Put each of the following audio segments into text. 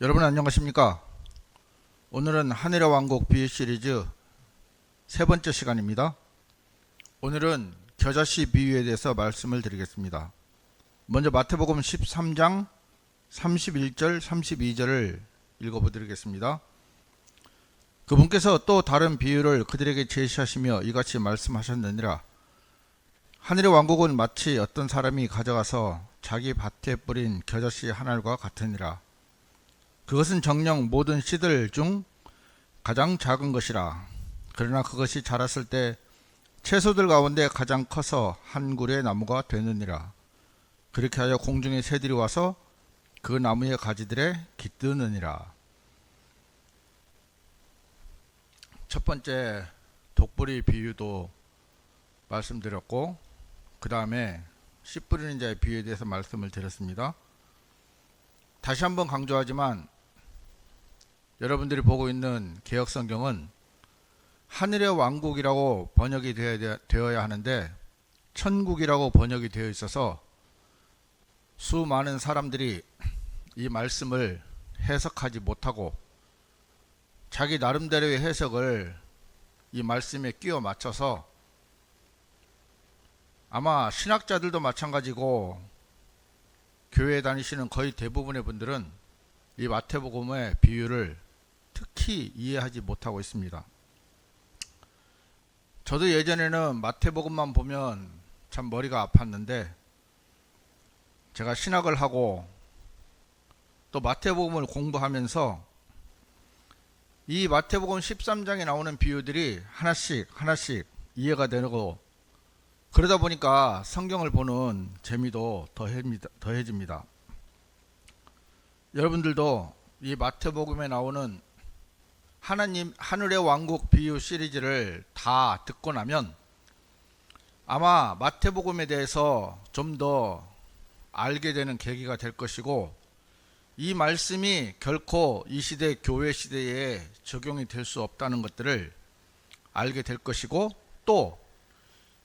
여러분 안녕하십니까? 오늘은 하늘의 왕국 비유 시리즈 세 번째 시간입니다. 오늘은 겨자씨 비유에 대해서 말씀을 드리겠습니다. 먼저 마태복음 13장 31절 32절을 읽어보드리겠습니다. 그분께서 또 다른 비유를 그들에게 제시하시며 이같이 말씀하셨느니라. 하늘의 왕국은 마치 어떤 사람이 가져가서 자기 밭에 뿌린 겨자씨 한 알과 같으니라. 그것은 정녕 모든 씨들 중 가장 작은 것이라. 그러나 그것이 자랐을 때 채소들 가운데 가장 커서 한 그루의 나무가 되느니라. 그렇게 하여 공중의 새들이 와서 그 나무의 가지들에 깃드느니라. 첫 번째 독보리 비유도 말씀드렸고, 그 다음에 씨 뿌리는 자의 비유에 대해서 말씀을 드렸습니다. 다시 한번 강조하지만 여러분들이 보고 있는 개역성경은 하늘의 왕국이라고 번역이 되어야 하는데 천국이라고 번역이 되어 있어서 수많은 사람들이 이 말씀을 해석하지 못하고 자기 나름대로의 해석을 이 말씀에 끼워 맞춰서, 아마 신학자들도 마찬가지고 교회에 다니시는 거의 대부분의 분들은 이 마태복음의 비유를 특히 이해하지 못하고 있습니다. 저도 예전에는 마태복음만 보면 참 머리가 아팠는데, 제가 신학을 하고 또 마태복음을 공부하면서 이 마태복음 13장에 나오는 비유들이 하나씩 이해가 되고, 그러다 보니까 성경을 보는 재미도 더해집니다. 여러분들도 이 마태복음에 나오는 하늘의 왕국 비유 시리즈를 다 듣고 나면 아마 마태복음에 대해서 좀 더 알게 되는 계기가 될 것이고, 이 말씀이 결코 이 시대 교회 시대에 적용이 될 수 없다는 것들을 알게 될 것이고, 또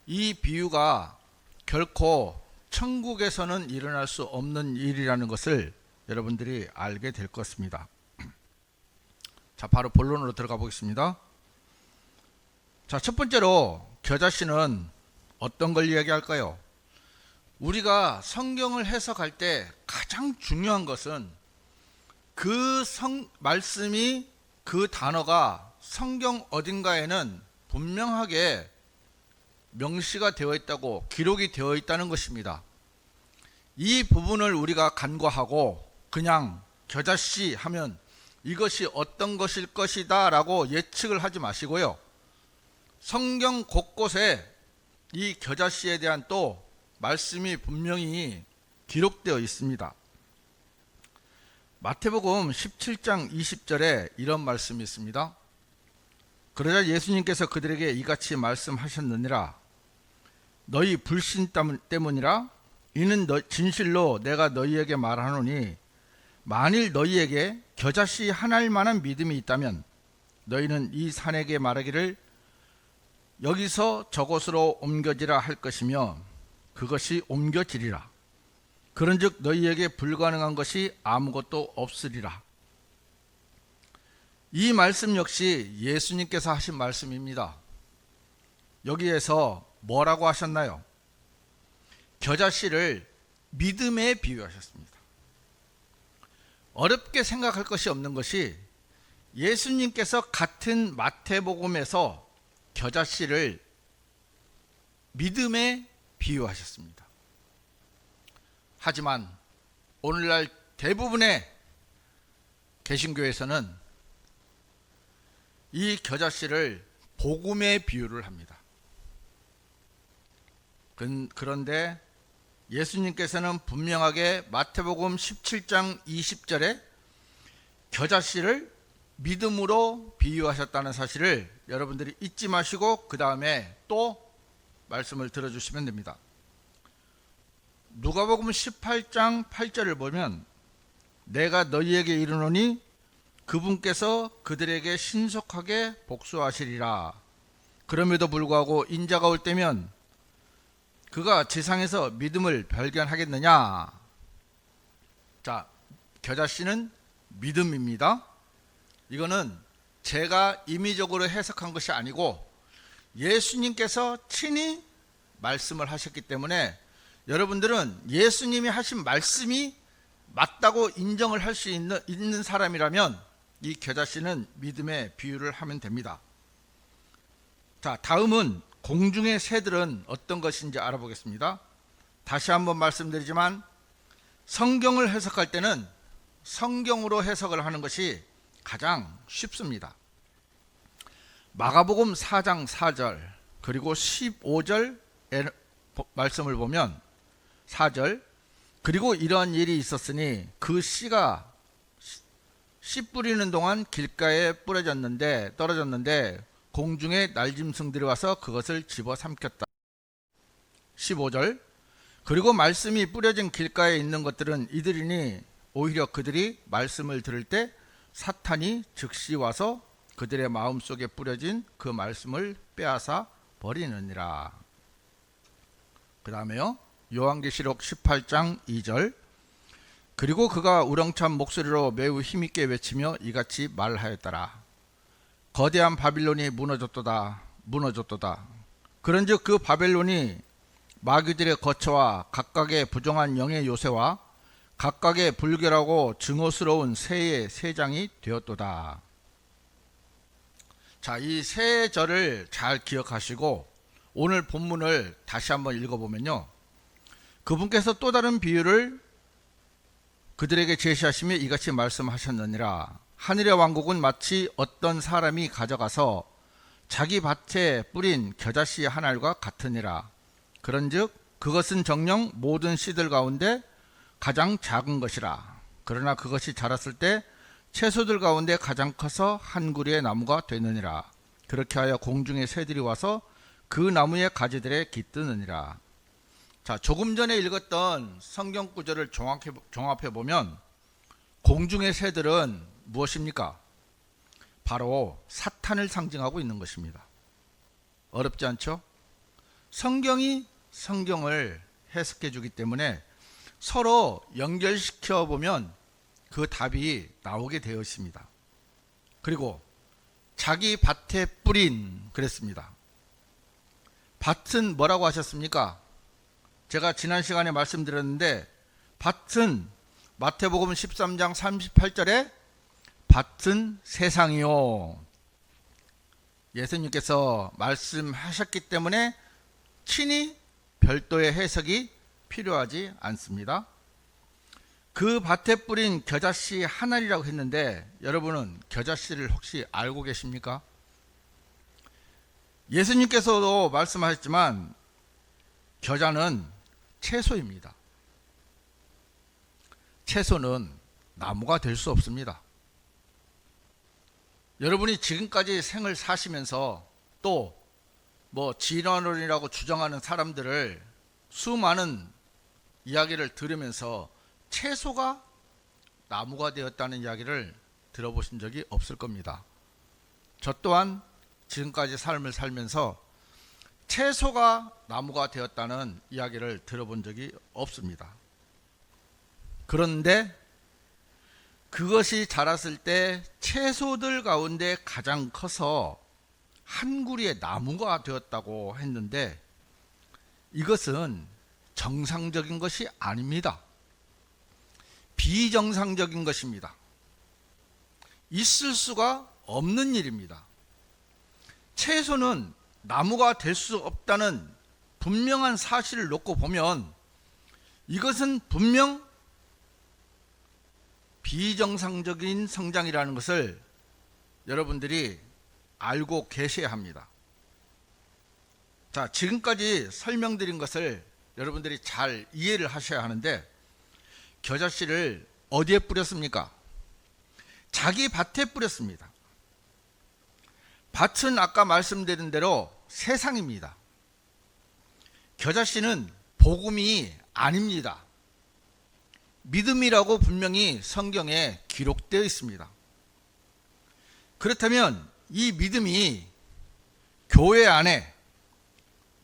이 비유가 결코 천국에서는 일어날 수 없는 일이라는 것을 여러분들이 알게 될 것입니다. 자, 바로 본론으로 들어가 보겠습니다. 자, 첫 번째로 겨자씨는 어떤 걸 이야기할까요? 우리가 성경을 해석할 때 가장 중요한 것은 그 말씀이, 그 단어가 성경 어딘가에는 분명하게 명시가 되어 있다고, 기록이 되어 있다는 것입니다. 이 부분을 우리가 간과하고 그냥 겨자씨 하면 이것이 어떤 것일 것이다 라고 예측을 하지 마시고요, 성경 곳곳에 이 겨자씨에 대한 또 말씀이 분명히 기록되어 있습니다. 마태복음 17장 20절에 이런 말씀이 있습니다. 그러자 예수님께서 그들에게 이같이 말씀하셨느니라. 너희 불신 때문이라. 이는 진실로 내가 너희에게 말하노니 만일 너희에게 겨자씨 한 알만한 믿음이 있다면 너희는 이 산에게 말하기를 여기서 저곳으로 옮겨지라 할 것이며 그것이 옮겨지리라. 그런즉 너희에게 불가능한 것이 아무것도 없으리라. 이 말씀 역시 예수님께서 하신 말씀입니다. 여기에서 뭐라고 하셨나요? 겨자씨를 믿음에 비유하셨습니다. 어렵게 생각할 것이 없는 것이, 예수님께서 같은 마태복음에서 겨자씨를 믿음에 비유하셨습니다. 하지만 오늘날 대부분의 개신교에서는 이 겨자씨를 복음에 비유를 합니다. 그런데 예수님께서는 분명하게 마태복음 17장 20절에 겨자씨를 믿음으로 비유하셨다는 사실을 여러분들이 잊지 마시고 그 다음에 또 말씀을 들어주시면 됩니다. 누가복음 18장 8절을 보면 내가 너희에게 이르노니 그분께서 그들에게 신속하게 복수하시리라. 그럼에도 불구하고 인자가 올 때면 그가 지상에서 믿음을 발견하겠느냐. 자, 겨자씨는 믿음입니다. 이거는 제가 임의적으로 해석한 것이 아니고 예수님께서 친히 말씀을 하셨기 때문에 여러분들은 예수님이 하신 말씀이 맞다고 인정을 할 수 있는 사람이라면 이 겨자씨는 믿음의 비유를 하면 됩니다. 자, 다음은 공중의 새들은 어떤 것인지 알아보겠습니다. 다시 한번 말씀드리지만 성경을 해석할 때는 성경으로 해석을 하는 것이 가장 쉽습니다. 마가복음 4장 4절 그리고 15절 말씀을 보면 4절 그리고 이러한 일이 있었으니 그 씨가 씨 뿌리는 동안 길가에 떨어졌는데 공중에 날짐승들이 와서 그것을 집어삼켰다. 15절 그리고 말씀이 뿌려진 길가에 있는 것들은 이들이니 오히려 그들이 말씀을 들을 때 사탄이 즉시 와서 그들의 마음속에 뿌려진 그 말씀을 빼앗아 버리느니라. 그 다음에요. 요한계시록 18장 2절 그리고 그가 우렁찬 목소리로 매우 힘있게 외치며 이같이 말하였더라. 거대한 바빌론이 무너졌도다. 그런즉 그 바벨론이 마귀들의 거처와 각각의 부정한 영의 요새와 각각의 불결하고 증오스러운 새의 세장이 되었도다. 자, 이 세 절을 잘 기억하시고 오늘 본문을 다시 한번 읽어보면요. 그분께서 또 다른 비유를 그들에게 제시하시며 이같이 말씀하셨느니라. 하늘의 왕국은 마치 어떤 사람이 가져가서 자기 밭에 뿌린 겨자씨 한 알과 같으니라. 그런즉 그것은 정녕 모든 씨들 가운데 가장 작은 것이라. 그러나 그것이 자랐을 때 채소들 가운데 가장 커서 한 구리의 나무가 되느니라. 그렇게 하여 공중의 새들이 와서 그 나무의 가지들에 깃드느니라. 자, 조금 전에 읽었던 성경 구절을 종합해 보면 공중의 새들은 무엇입니까? 바로 사탄을 상징하고 있는 것입니다. 어렵지 않죠? 성경이 성경을 해석해 주기 때문에 서로 연결시켜 보면 그 답이 나오게 되어 있습니다. 그리고 자기 밭에 뿌린 그랬습니다. 밭은 뭐라고 하셨습니까? 제가 지난 시간에 말씀드렸는데 밭은 마태복음 13장 38절에 밭은 세상이요. 예수님께서 말씀하셨기 때문에 친히 별도의 해석이 필요하지 않습니다. 그 밭에 뿌린 겨자씨 한 알이라고 했는데 여러분은 겨자씨를 혹시 알고 계십니까? 예수님께서도 말씀하셨지만 겨자는 채소입니다. 채소는 나무가 될 수 없습니다. 여러분이 지금까지 생을 사시면서 또 진화론이라고 주장하는 사람들을 수많은 이야기를 들으면서 채소가 나무가 되었다는 이야기를 들어보신 적이 없을 겁니다. 저 또한 지금까지 삶을 살면서 채소가 나무가 되었다는 이야기를 들어본 적이 없습니다. 그런데 그것이 자랐을 때 채소들 가운데 가장 커서 한 구리의 나무가 되었다고 했는데 이것은 정상적인 것이 아닙니다. 비정상적인 것입니다. 있을 수가 없는 일입니다. 채소는 나무가 될 수 없다는 분명한 사실을 놓고 보면 이것은 분명 비정상적인 성장이라는 것을 여러분들이 알고 계셔야 합니다. 자, 지금까지 설명드린 것을 여러분들이 잘 이해를 하셔야 하는데 겨자씨를 어디에 뿌렸습니까? 자기 밭에 뿌렸습니다. 밭은 아까 말씀드린 대로 세상입니다. 겨자씨는 복음이 아닙니다. 믿음이라고 분명히 성경에 기록되어 있습니다. 그렇다면 이 믿음이 교회 안에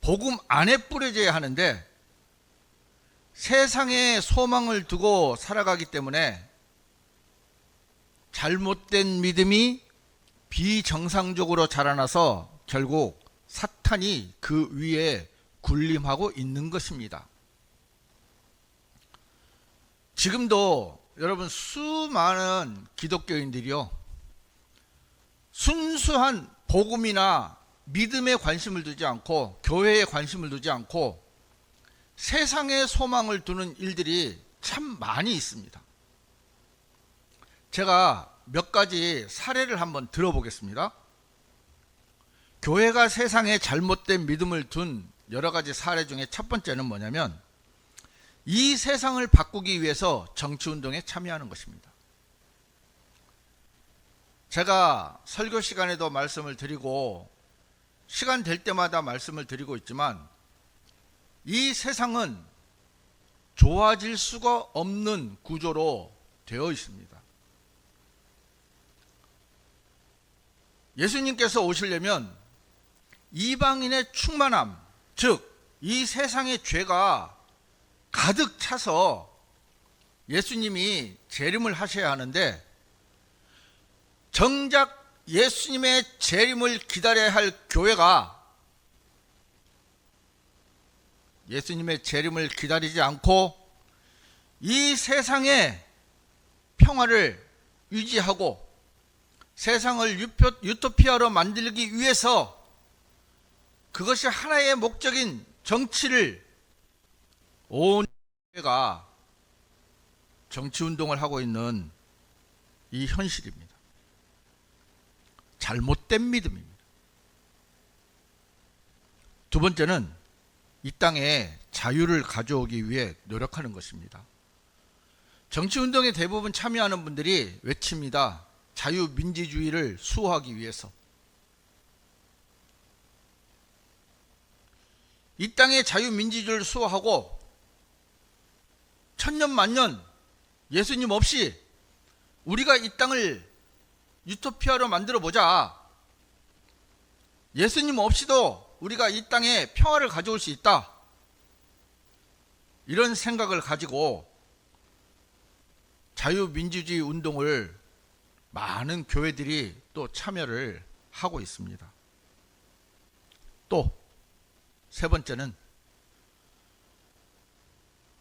복음 안에 뿌려져야 하는데 세상에 소망을 두고 살아가기 때문에 잘못된 믿음이 비정상적으로 자라나서 결국 사탄이 그 위에 군림하고 있는 것입니다. 지금도 여러분 수많은 기독교인들이요, 순수한 복음이나 믿음에 관심을 두지 않고 교회에 관심을 두지 않고 세상에 소망을 두는 일들이 참 많이 있습니다. 제가 몇 가지 사례를 한번 들어보겠습니다. 교회가 세상에 잘못된 믿음을 둔 여러 가지 사례 중에 첫 번째는 뭐냐면, 이 세상을 바꾸기 위해서 정치운동에 참여하는 것입니다. 제가 설교 시간에도 말씀을 드리고 시간 될 때마다 말씀을 드리고 있지만, 이 세상은 좋아질 수가 없는 구조로 되어 있습니다. 예수님께서 오시려면 이방인의 충만함, 즉 이 세상의 죄가 가득 차서 예수님이 재림을 하셔야 하는데, 정작 예수님의 재림을 기다려야 할 교회가 예수님의 재림을 기다리지 않고 이 세상의 평화를 유지하고 세상을 유토피아로 만들기 위해서 그것이 하나의 목적인 정치를 온 교회가 정치운동을 하고 있는 이 현실입니다. 잘못된 믿음입니다. 두 번째는 이 땅에 자유를 가져오기 위해 노력하는 것입니다. 정치운동에 대부분 참여하는 분들이 외칩니다. 자유민주주의를 수호하기 위해서. 이 땅의 자유민주주의를 수호하고 천년만년 예수님 없이 우리가 이 땅을 유토피아로 만들어 보자. 예수님 없이도 우리가 이 땅에 평화를 가져올 수 있다. 이런 생각을 가지고 자유민주주의 운동을 많은 교회들이 또 참여를 하고 있습니다. 또 세 번째는,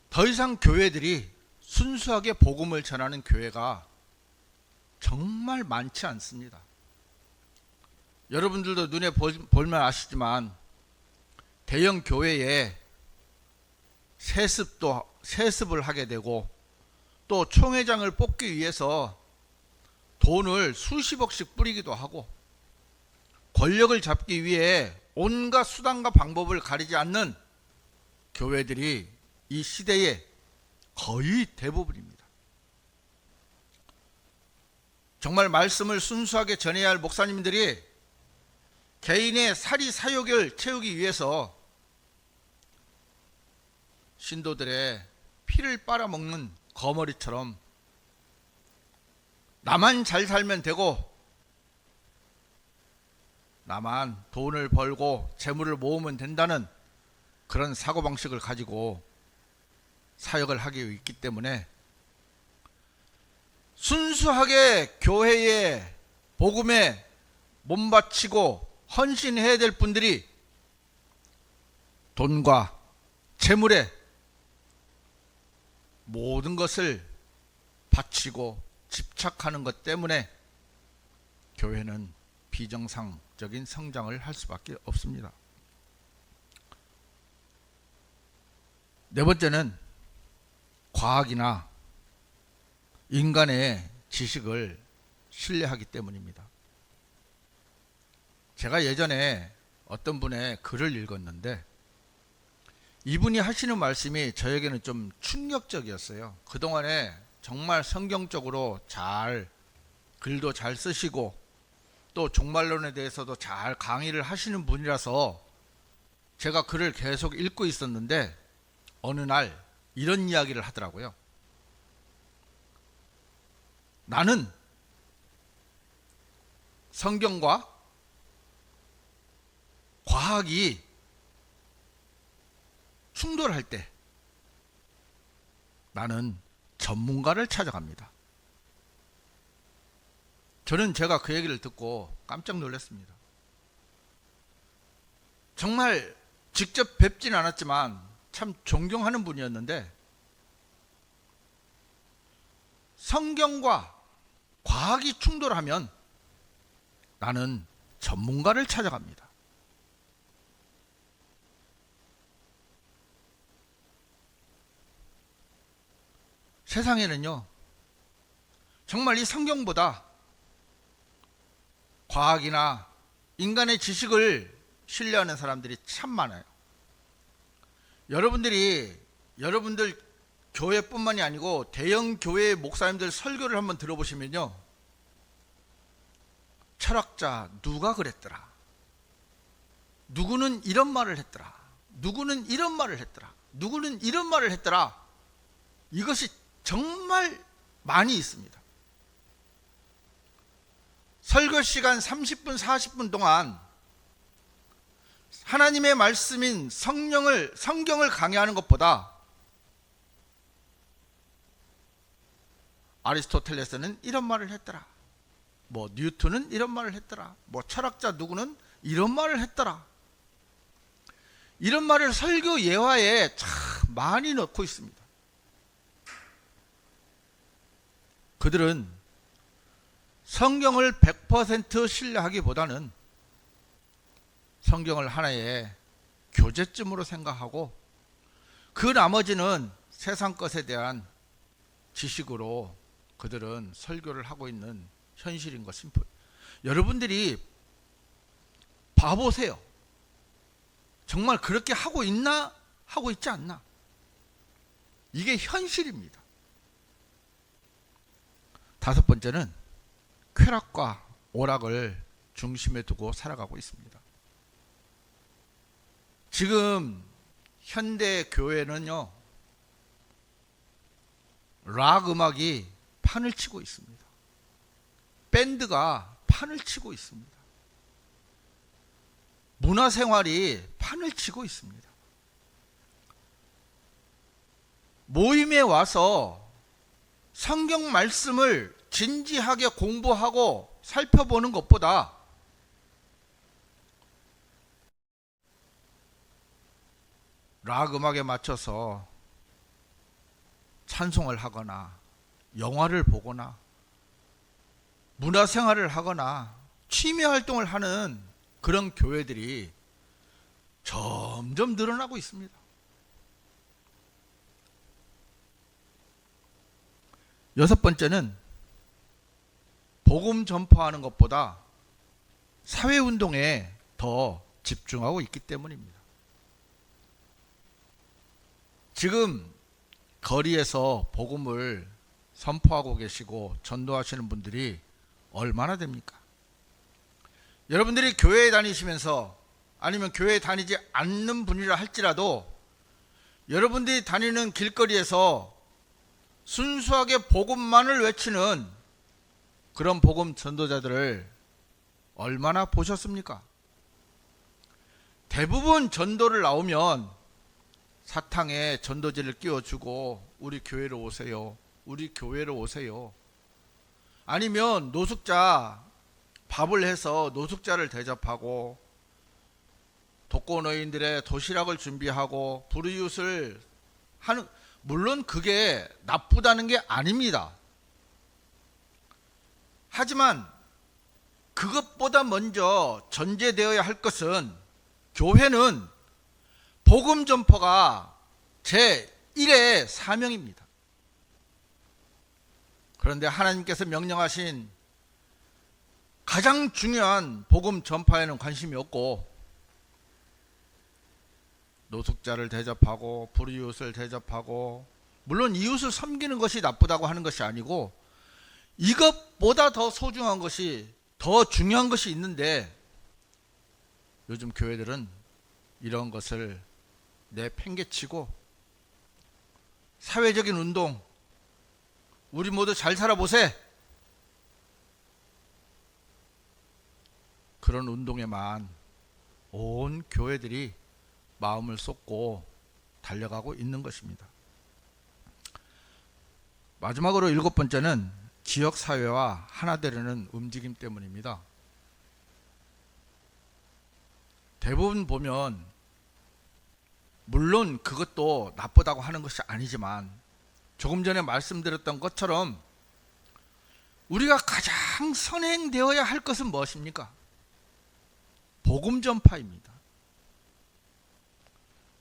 더 이상 교회들이 순수하게 복음을 전하는 교회가 정말 많지 않습니다. 여러분들도 눈에 보면 아시지만 대형 교회에 세습을 하게 되고, 또 총회장을 뽑기 위해서 돈을 수십억씩 뿌리기도 하고, 권력을 잡기 위해 온갖 수단과 방법을 가리지 않는 교회들이 이 시대의 거의 대부분입니다. 정말 말씀을 순수하게 전해야 할 목사님들이 개인의 사리사욕을 채우기 위해서 신도들의 피를 빨아먹는 거머리처럼 나만 잘 살면 되고, 나만 돈을 벌고 재물을 모으면 된다는 그런 사고방식을 가지고 사역을 하고 있기 때문에, 순수하게 교회의 복음에 몸바치고 헌신해야 될 분들이 돈과 재물에 모든 것을 바치고 집착하는 것 때문에 교회는 비정상적인 성장을 할 수밖에 없습니다. 네 번째는 과학이나 인간의 지식을 신뢰하기 때문입니다. 제가 예전에 어떤 분의 글을 읽었는데, 이분이 하시는 말씀이 저에게는 좀 충격적이었어요. 그동안에 정말 성경적으로 잘 글도 잘 쓰시고 또 종말론에 대해서도 잘 강의를 하시는 분이라서 제가 글을 계속 읽고 있었는데, 어느 날 이런 이야기를 하더라고요. 나는 성경과 과학이 충돌할 때 나는 전문가를 찾아갑니다. 저는 제가 그 얘기를 듣고 깜짝 놀랐습니다. 정말 직접 뵙진 않았지만 참 존경하는 분이었는데, 성경과 과학이 충돌하면 나는 전문가를 찾아갑니다. 세상에는요, 정말 이 성경보다 과학이나 인간의 지식을 신뢰하는 사람들이 참 많아요. 여러분들 교회뿐만이 아니고 대형 교회 목사님들 설교를 한번 들어보시면요, 철학자 누가 그랬더라, 누구는 이런 말을 했더라, 누구는 이런 말을 했더라, 누구는 이런 말을 했더라, 이것이 정말 많이 있습니다. 설교 시간 30분 40분 동안 하나님의 말씀인 성경을 강의하는 것보다 아리스토텔레스는 이런 말을 했더라, 뭐 뉴턴은 이런 말을 했더라, 뭐 철학자 누구는 이런 말을 했더라, 이런 말을 설교 예화에 참 많이 넣고 있습니다. 그들은 성경을 100% 신뢰하기보다는 성경을 하나의 교재쯤으로 생각하고 그 나머지는 세상 것에 대한 지식으로 그들은 설교를 하고 있는 현실인 것입니다. 여러분들이 봐보세요. 정말 그렇게 하고 있나? 하고 있지 않나? 이게 현실입니다. 다섯 번째는 쾌락과 오락을 중심에 두고 살아가고 있습니다. 지금 현대 교회는요, 락 음악이 판을 치고 있습니다. 밴드가 판을 치고 있습니다. 문화생활이 판을 치고 있습니다. 모임에 와서 성경 말씀을 진지하게 공부하고 살펴보는 것보다 락 음악에 맞춰서 찬송을 하거나 영화를 보거나 문화생활을 하거나 취미활동을 하는 그런 교회들이 점점 늘어나고 있습니다. 여섯 번째는 복음 전파하는 것보다 사회운동에 더 집중하고 있기 때문입니다. 지금 거리에서 복음을 선포하고 계시고 전도하시는 분들이 얼마나 됩니까? 여러분들이 교회에 다니시면서 아니면 교회에 다니지 않는 분이라 할지라도 여러분들이 다니는 길거리에서 순수하게 복음만을 외치는 그런 복음 전도자들을 얼마나 보셨습니까? 대부분 전도를 나오면 사탕에 전도지를 끼워주고 우리 교회로 오세요, 우리 교회로 오세요, 아니면 노숙자 밥을 해서 노숙자를 대접하고 독거노인들의 도시락을 준비하고 불이웃을 하는, 물론 그게 나쁘다는 게 아닙니다. 하지만 그것보다 먼저 전제되어야 할 것은 교회는 복음 전파가 제1의 사명입니다. 그런데 하나님께서 명령하신 가장 중요한 복음 전파에는 관심이 없고 노숙자를 대접하고 불이웃을 대접하고, 물론 이웃을 섬기는 것이 나쁘다고 하는 것이 아니고 이것보다 더 소중한 것이, 더 중요한 것이 있는데 요즘 교회들은 이런 것을 내팽개치고 사회적인 운동, 우리 모두 잘 살아보세, 그런 운동에만 온 교회들이 마음을 쏟고 달려가고 있는 것입니다. 마지막으로 일곱 번째는 지역사회와 하나 되려는 움직임 때문입니다. 대부분 보면 물론 그것도 나쁘다고 하는 것이 아니지만 조금 전에 말씀드렸던 것처럼 우리가 가장 선행되어야 할 것은 무엇입니까? 복음 전파입니다.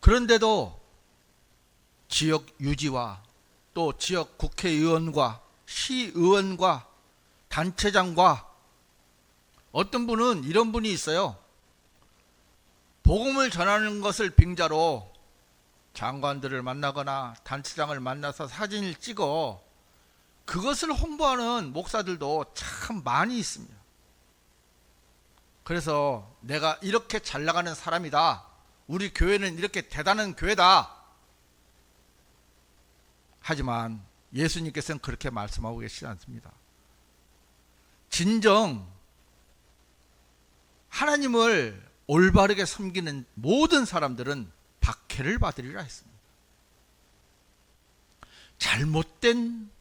그런데도 지역 유지와 또 지역 국회의원과 시의원과 단체장과 어떤 분은 이런 분이 있어요. 복음을 전하는 것을 빙자로 장관들을 만나거나 단체장을 만나서 사진을 찍어 그것을 홍보하는 목사들도 참 많이 있습니다. 그래서 내가 이렇게 잘 나가는 사람이다. 우리 교회는 이렇게 대단한 교회다. 하지만 예수님께서는 그렇게 말씀하고 계시지 않습니다. 진정 하나님을 올바르게 섬기는 모든 사람들은 박해를 받으리라 했습니다. 잘못된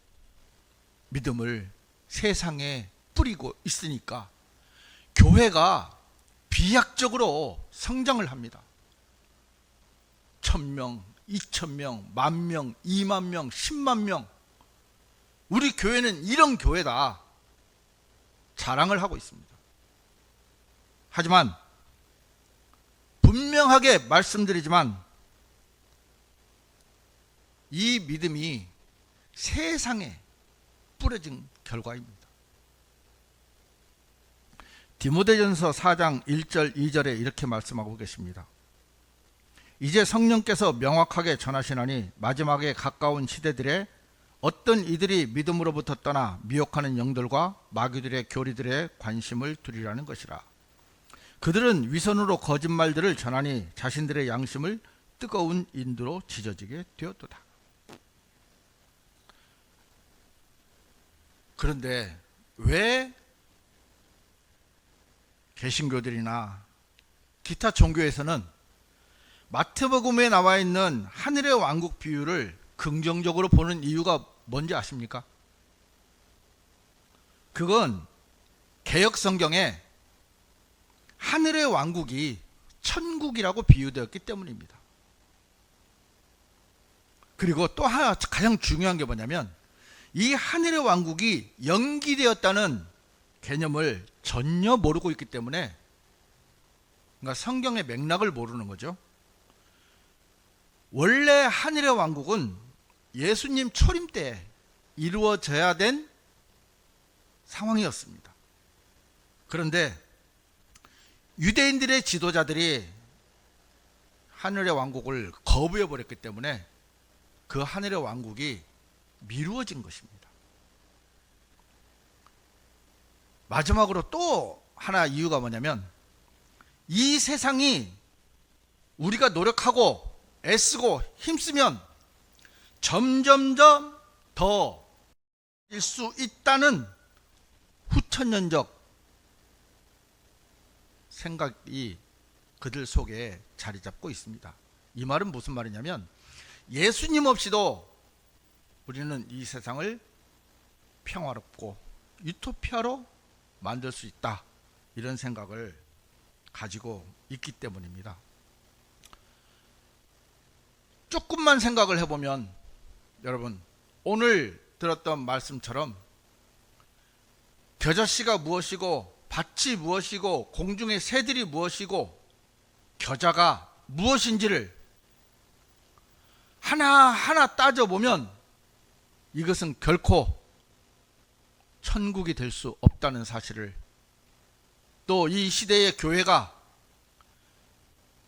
믿음을 세상에 뿌리고 있으니까 교회가 비약적으로 성장을 합니다. 1000명, 2000명, 10,000명, 20,000명, 100,000명. 우리 교회는 이런 교회다. 자랑을 하고 있습니다. 하지만 분명하게 말씀드리지만 이 믿음이 세상에 뿌려진 결과입니다. 디모데전서 4장 1절 2절에 이렇게 말씀하고 계십니다. 이제 성령께서 명확하게 전하시나니 마지막에 가까운 시대들에 어떤 이들이 믿음으로부터 떠나 미혹하는 영들과 마귀들의 교리들에 관심을 두리라는 것이라. 그들은 위선으로 거짓말들을 전하니 자신들의 양심을 뜨거운 인두로 지져지게 되었도다. 그런데 왜 개신교들이나 기타 종교에서는 마태복음에 나와 있는 하늘의 왕국 비유를 긍정적으로 보는 이유가 뭔지 아십니까? 그건 개역 성경에 하늘의 왕국이 천국이라고 비유되었기 때문입니다. 그리고 또 하나 가장 중요한 게 뭐냐면 이 하늘의 왕국이 연기되었다는 개념을 전혀 모르고 있기 때문에, 그러니까 성경의 맥락을 모르는 거죠. 원래 하늘의 왕국은 예수님 초림 때 이루어져야 된 상황이었습니다. 그런데 유대인들의 지도자들이 하늘의 왕국을 거부해 버렸기 때문에 그 하늘의 왕국이 미루어진 것입니다. 마지막으로 또 하나 이유가 뭐냐면 이 세상이 우리가 노력하고 애쓰고 힘쓰면 점점점 더 일 수 있다는 후천년적 생각이 그들 속에 자리 잡고 있습니다. 이 말은 무슨 말이냐면 예수님 없이도 우리는 이 세상을 평화롭고 유토피아로 만들 수 있다, 이런 생각을 가지고 있기 때문입니다. 조금만 생각을 해보면 여러분, 오늘 들었던 말씀처럼 겨자씨가 무엇이고 밭이 무엇이고 공중의 새들이 무엇이고 겨자가 무엇인지를 하나하나 따져보면 이것은 결코 천국이 될 수 없다는 사실을, 또 이 시대의 교회가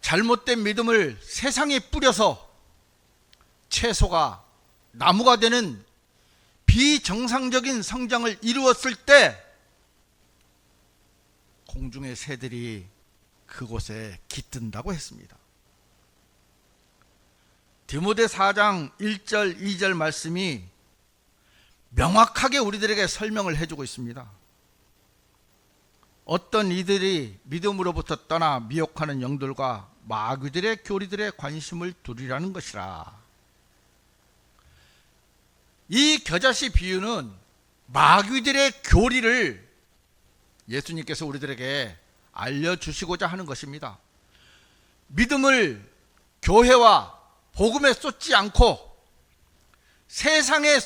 잘못된 믿음을 세상에 뿌려서 채소가 나무가 되는 비정상적인 성장을 이루었을 때 공중의 새들이 그곳에 깃든다고 했습니다. 디모데 4장 1절 2절 말씀이 명확하게 우리들에게 설명을 해주고 있습니다. 어떤 이들이 믿음으로부터 떠나 미혹하는 영들과 마귀들의 교리들에 관심을 두리라는 것이라. 이 겨자씨 비유는 마귀들의 교리를 예수님께서 우리들에게 알려주시고자 하는 것입니다. 믿음을 교회와 복음에 쏟지 않고 세상에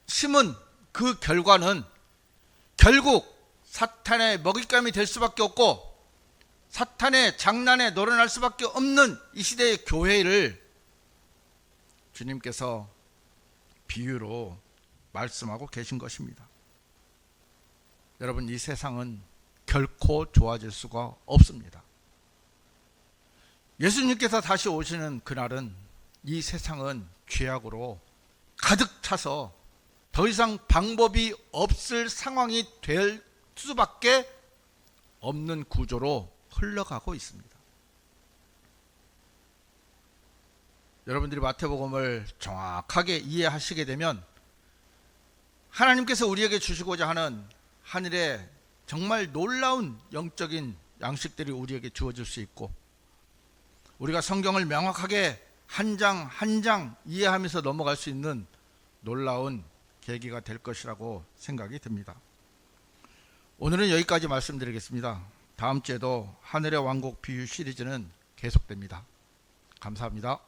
심은 그 결과는 결국 사탄의 먹잇감이 될 수밖에 없고 사탄의 장난에 놀아날 수밖에 없는 이 시대의 교회를 주님께서 비유로 말씀하고 계신 것입니다. 여러분, 이 세상은 결코 좋아질 수가 없습니다. 예수님께서 다시 오시는 그날은 이 세상은 죄악으로 가득 차서 더 이상 방법이 없을 상황이 될 수밖에 없는 구조로 흘러가고 있습니다. 여러분들이 마태복음을 정확하게 이해하시게 되면 하나님께서 우리에게 주시고자 하는 하늘의 정말 놀라운 영적인 양식들이 우리에게 주어질 수 있고 우리가 성경을 명확하게 한 장 한 장 이해하면서 넘어갈 수 있는 놀라운 계기가 될 것이라고 생각이 듭니다. 오늘은 여기까지 말씀드리겠습니다. 다음 주에도 하늘의 왕국 비유 시리즈는 계속됩니다. 감사합니다.